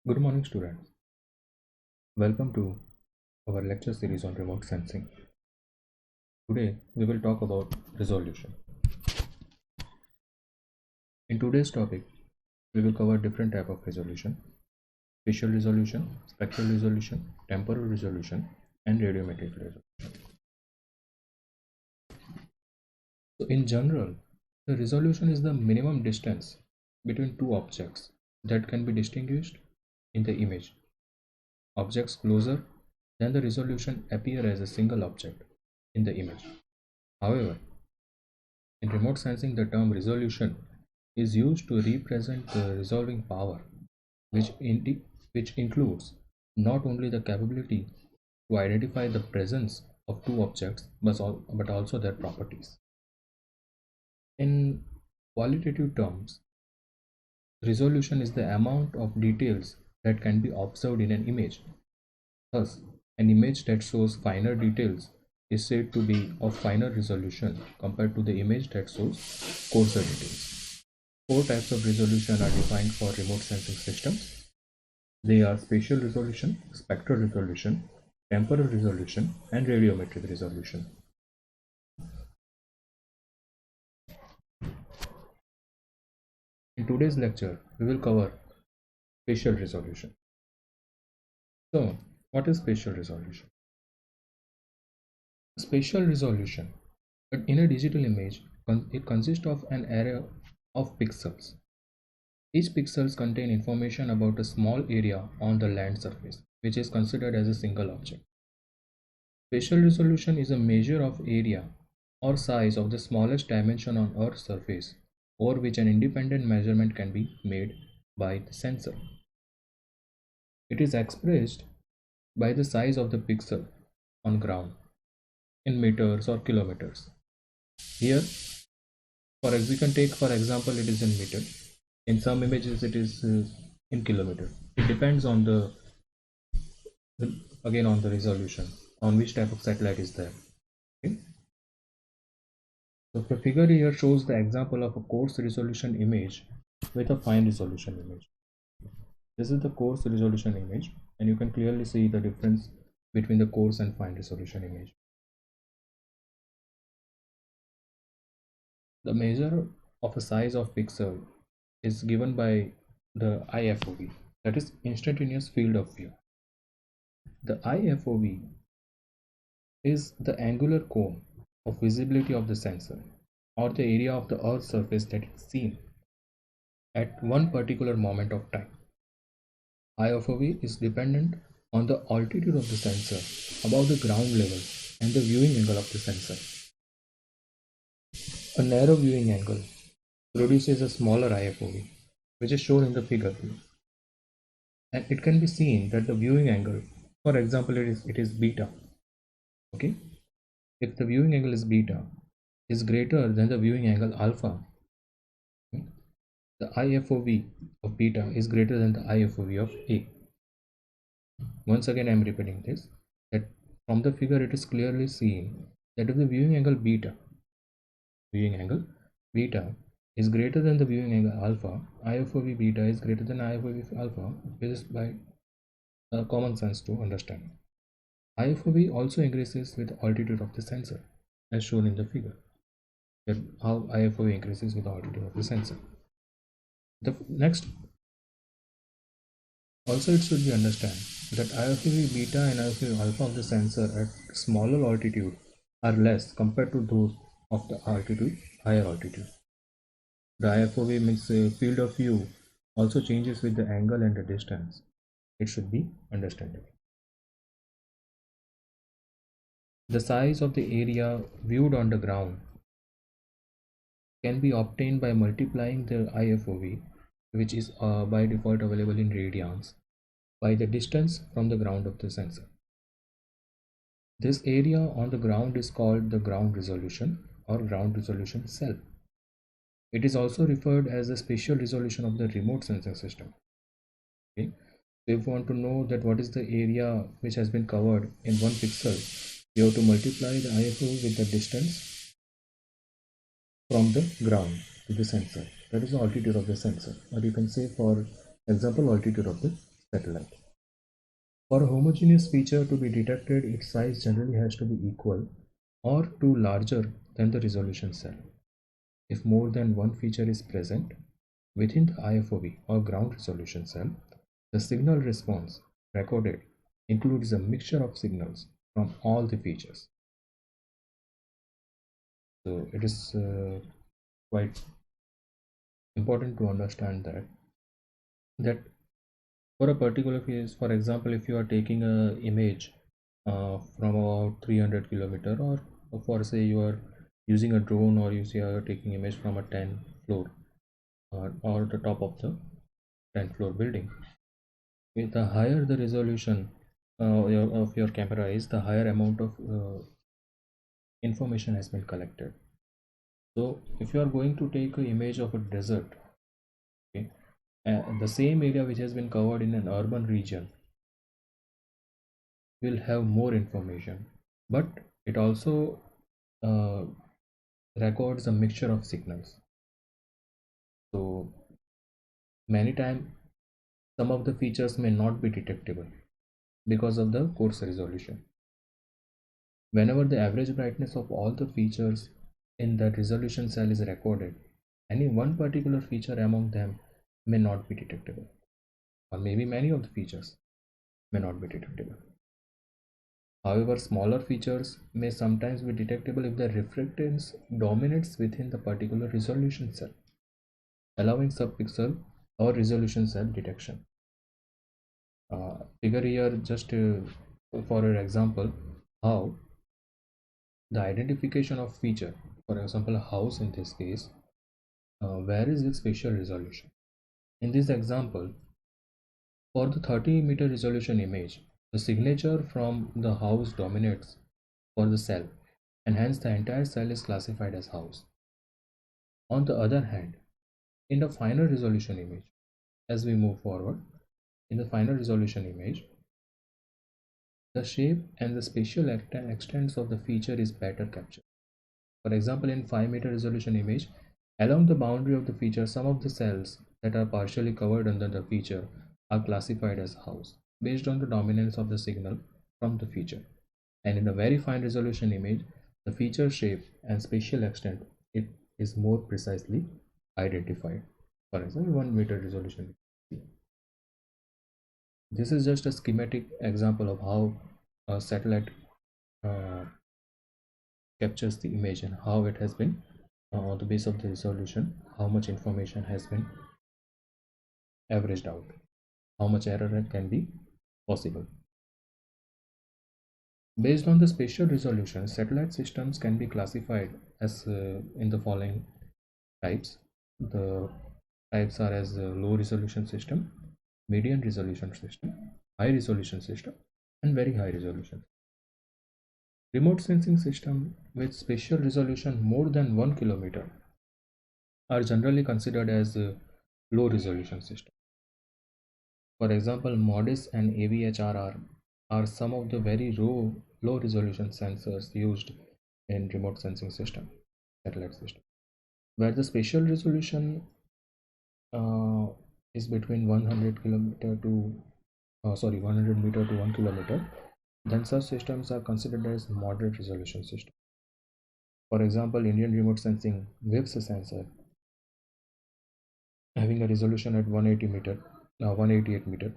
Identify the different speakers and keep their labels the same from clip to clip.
Speaker 1: Good morning, students. Welcome to our lecture series on remote sensing. Today, we will talk about resolution. In today's topic, we will cover different type of resolution: spatial resolution, spectral resolution, temporal resolution, and radiometric resolution. So, in general, the resolution is the minimum distance between two objects that can be distinguished in the image. Objects closer than the resolution appear as a single object in the image. However, in remote sensing, the term resolution is used to represent the resolving power, which includes not only the capability to identify the presence of two objects but also their properties. In qualitative terms, resolution is the amount of details that can be observed in an image. Thus, an image that shows finer details is said to be of finer resolution compared to the image that shows coarser details. Four types of resolution are defined for remote sensing systems. They are spatial resolution, spectral resolution, temporal resolution, and radiometric resolution. In today's lecture, we will cover spatial resolution. So, what is spatial resolution? Spatial resolution, but in a digital image, it consists of an array of pixels. Each pixels contain information about a small area on the land surface, which is considered as a single object. Spatial resolution is a measure of area or size of the smallest dimension on Earth's surface over which an independent measurement can be made by the sensor. It is expressed by the size of the pixel on ground in meters or kilometers. Here, you can take for example, it is in meter. In some images, it is in kilometer. It depends on again on the resolution, on which type of satellite is there. Okay? So the figure here shows the example of a coarse resolution image with a fine resolution image. This is the coarse resolution image, and you can clearly see the difference between the coarse and fine resolution image. The measure of a size of pixel is given by the IFOV, that is instantaneous field of view. The IFOV is the angular cone of visibility of the sensor, or the area of the Earth's surface that is seen at one particular moment of time. IFOV is dependent on the altitude of the sensor above the ground level and the viewing angle of the sensor. A narrow viewing angle produces a smaller IFOV, which is shown in the figure below. And it can be seen that the viewing angle, for example, it is beta. Okay, if the viewing angle is beta is greater than the viewing angle alpha, the IFOV of beta is greater than the IFOV of A. Once again, I am repeating this, that from the figure it is clearly seen that if the viewing angle beta is greater than the viewing angle alpha, IFOV beta is greater than IFOV alpha. This is by common sense to understand. IFOV also increases with the altitude of the sensor, as shown in the figure. That how IFOV increases with the altitude of the sensor. The next, also it should be understand that IFOV beta and IFOV alpha of the sensor at smaller altitude are less compared to those of the higher altitude. The IFOV means field of view also changes with the angle and the distance. It should be understandable. The size of the area viewed on the ground can be obtained by multiplying the IFOV, which is by default available in radians, by the distance from the ground of the sensor. This area on the ground is called the ground resolution or ground resolution cell. It is also referred as the spatial resolution of the remote sensing system. Okay? So if you want to know that what is the area which has been covered in one pixel, you have to multiply the IFOV with the distance from the ground to the sensor. That is the altitude of the sensor, or you can say for example altitude of the satellite. For a homogeneous feature to be detected, its size generally has to be equal or to larger than the resolution cell. If more than one feature is present within the IFOV or ground resolution cell, the signal response recorded includes a mixture of signals from all the features. So it is quite important to understand that for a particular phase, for example, if you are taking a image from about 300 kilometer, or for say you are using a drone, or you see you are taking image from a 10 floor or the top of the 10th floor building, the higher the resolution of your camera is, the higher amount of information has been collected. So if you are going to take an image of a desert, okay, the same area which has been covered in an urban region will have more information, but it also uh, records a mixture of signals. So many times some of the features may not be detectable because of the coarse resolution. Whenever the average brightness of all the features in that resolution cell is recorded, any one particular feature among them may not be detectable, or maybe many of the features may not be detectable. However, smaller features may sometimes be detectable if the reflectance dominates within the particular resolution cell, allowing subpixel or resolution cell detection. Figure here just for an example how the identification of feature, for example a house in this case, where is its spatial resolution. In this example, for the 30-meter resolution image, the signature from the house dominates for the cell, and hence the entire cell is classified as house. On the other hand, in the final resolution image, as we move forward, in the final resolution image, the shape and the spatial extents of the feature is better captured. For example, in 5-meter resolution image, along the boundary of the feature, some of the cells that are partially covered under the feature are classified as house based on the dominance of the signal from the feature. And in a very fine resolution image, the feature shape and spatial extent it is more precisely identified. For example, 1-meter resolution. This is just a schematic example of how a satellite uh, captures the image and how it has been on the base of the resolution, how much information has been averaged out, how much error can be possible. Based on the spatial resolution, satellite systems can be classified as in the following types. The types are as low resolution system, medium resolution system, high resolution system, and very high resolution. Remote sensing system with spatial resolution more than 1 kilometer are generally considered as low resolution system. For example, MODIS and AVHRR are some of the very low resolution sensors used in remote sensing system, satellite system, where the spatial resolution uh, is between 100 kilometer to 100 meter to 1 kilometer. Then such systems are considered as moderate resolution system. For example, Indian remote sensing WIPS sensor having a resolution at 180 meter, 188 meter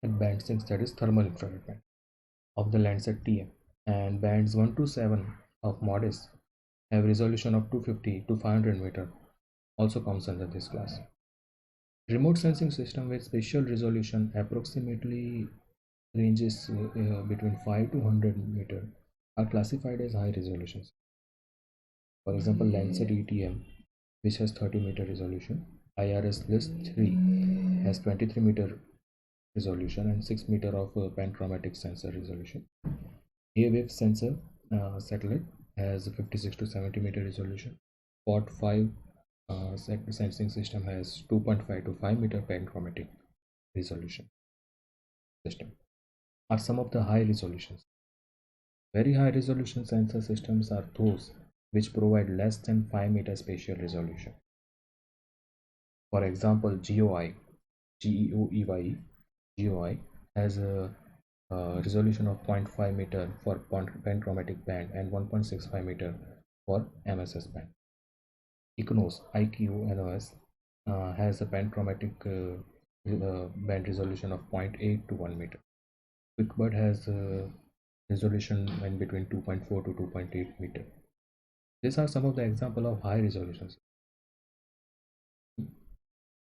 Speaker 1: at band 6, that is thermal infrared band of the Landsat TM, and bands 1 to 7 of MODIS have resolution of 250 to 500 meter, also comes under this class. Remote sensing system with spatial resolution approximately ranges between 5 to 100 meter are classified as high resolutions. For example, Landsat ETM, which has 30-meter resolution, IRS list 3 has 23-meter resolution and 6 meter of panchromatic sensor resolution. A-wave sensor satellite has 56 to 70-meter resolution. Spot 5 sensing system has 2.5 to 5-meter panchromatic resolution system. Are some of the high resolutions. Very high resolution sensor systems are those which provide less than 5-meter spatial resolution. For example, GEOEY, GOI has a resolution of 0.5 meter for panchromatic band and 1.65 meter for MSS band. IQNOS has a panchromatic band resolution of zero point 0.8 to 1 meter. QuickBird has a resolution in between 2.4 to 2.8 meter. These are some of the example of high resolutions.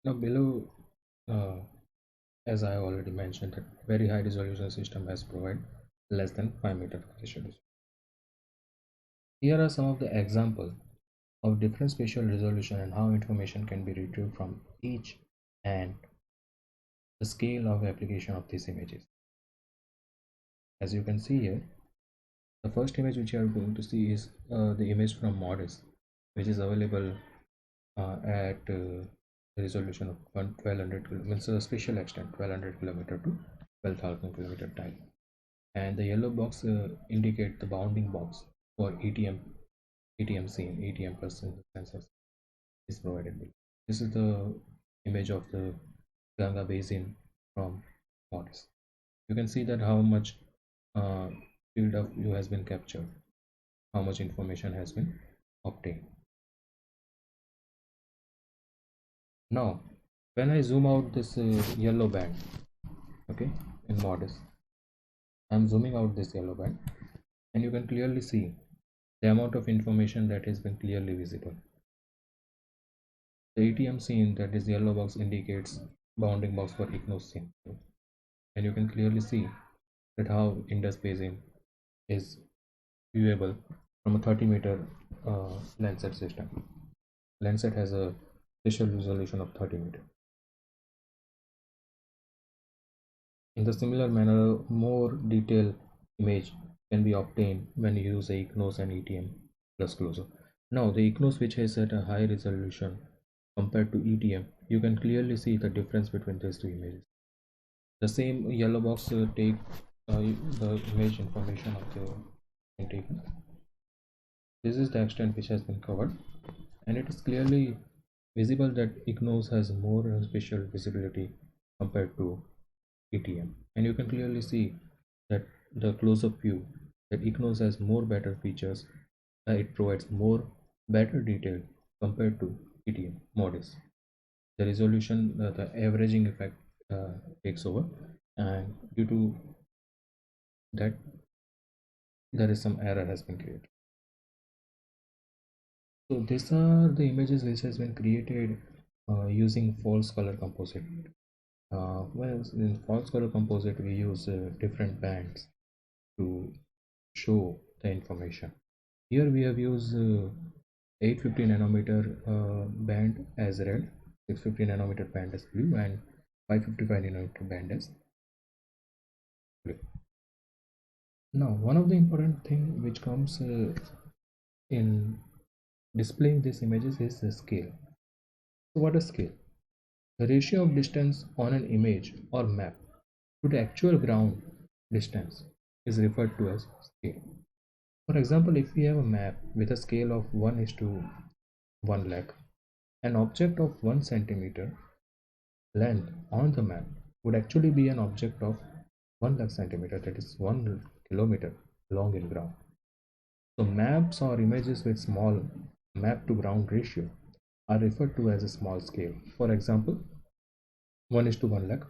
Speaker 1: Now below, as I already mentioned, that very high resolution system has provided less than 5 meter resolution. Here are some of the examples of different spatial resolution and how information can be retrieved from each and the scale of application of these images. As you can see here, the first image which you are going to see is the image from MODIS, which is available at the resolution of 1200 means a spatial extent 1200 kilometer to 12,000 kilometer time, and the yellow box indicate the bounding box for ATM scene. ATM person sensors is provided below. This is the image of the Ganga basin from MODIS. You can see that how much uh, field of view has been captured, how much information has been obtained. Now when I zoom out this yellow band, okay, in MODIS, I'm zooming out this yellow band, and you can clearly see the amount of information that has been clearly visible. The ATM scene, that is yellow box, indicates bounding box for ICNOS scene, and you can clearly see that how Indus Basin is viewable from a 30-meter Landsat system. Landsat has a spatial resolution of 30 meters. In the similar manner, more detailed image can be obtained when you use a ICNOS and ETM plus closer. Now the ICNOS, which is at a high resolution compared to ETM, you can clearly see the difference between these two images. The same yellow box take the image information of the intake. This is the extent which has been covered, and it is clearly visible that ICNOS has more spatial visibility compared to ETM, and you can clearly see that the close-up view that ICNOS has more better features. It provides more better detail compared to ETM MODIS. The resolution, the averaging effect takes over, and due to that there is some error has been created. So these are the images which has been created using false color composite. Well, in false color composite we use different bands to show the information. Here we have used 850 nanometer band as red, 650 nanometer band as blue, and 555 nanometer band as blue. Now one of the important thing which comes in displaying these images is the scale. So what is scale? The ratio of distance on an image or map to the actual ground distance is referred to as scale. For example, if we have a map with a scale of 1 is to 1 lakh, an object of 1 centimeter length on the map would actually be an object of 1 lakh centimeter, that is 1 kilometer long in ground. So maps or images with small map to ground ratio are referred to as a small scale. For example, 1 is to 1 lakh.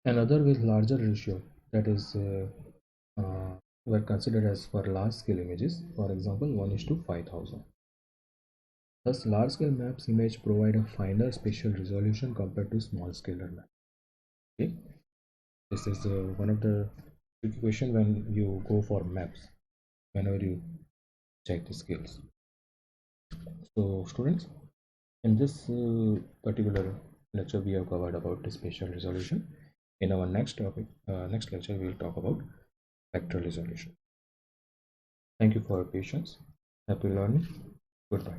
Speaker 1: Another with larger ratio, that is were considered as for large scale images. For example, 1 is to 5,000. Thus, large scale maps image provide a finer spatial resolution compared to small scalar map. Okay, this is one of the tricky question when you go for maps, whenever you check the scales. So students, in this particular lecture we have covered about the spatial resolution. In our next topic, next lecture, we will talk about vector resolution. Thank you for your patience. Happy learning. Goodbye.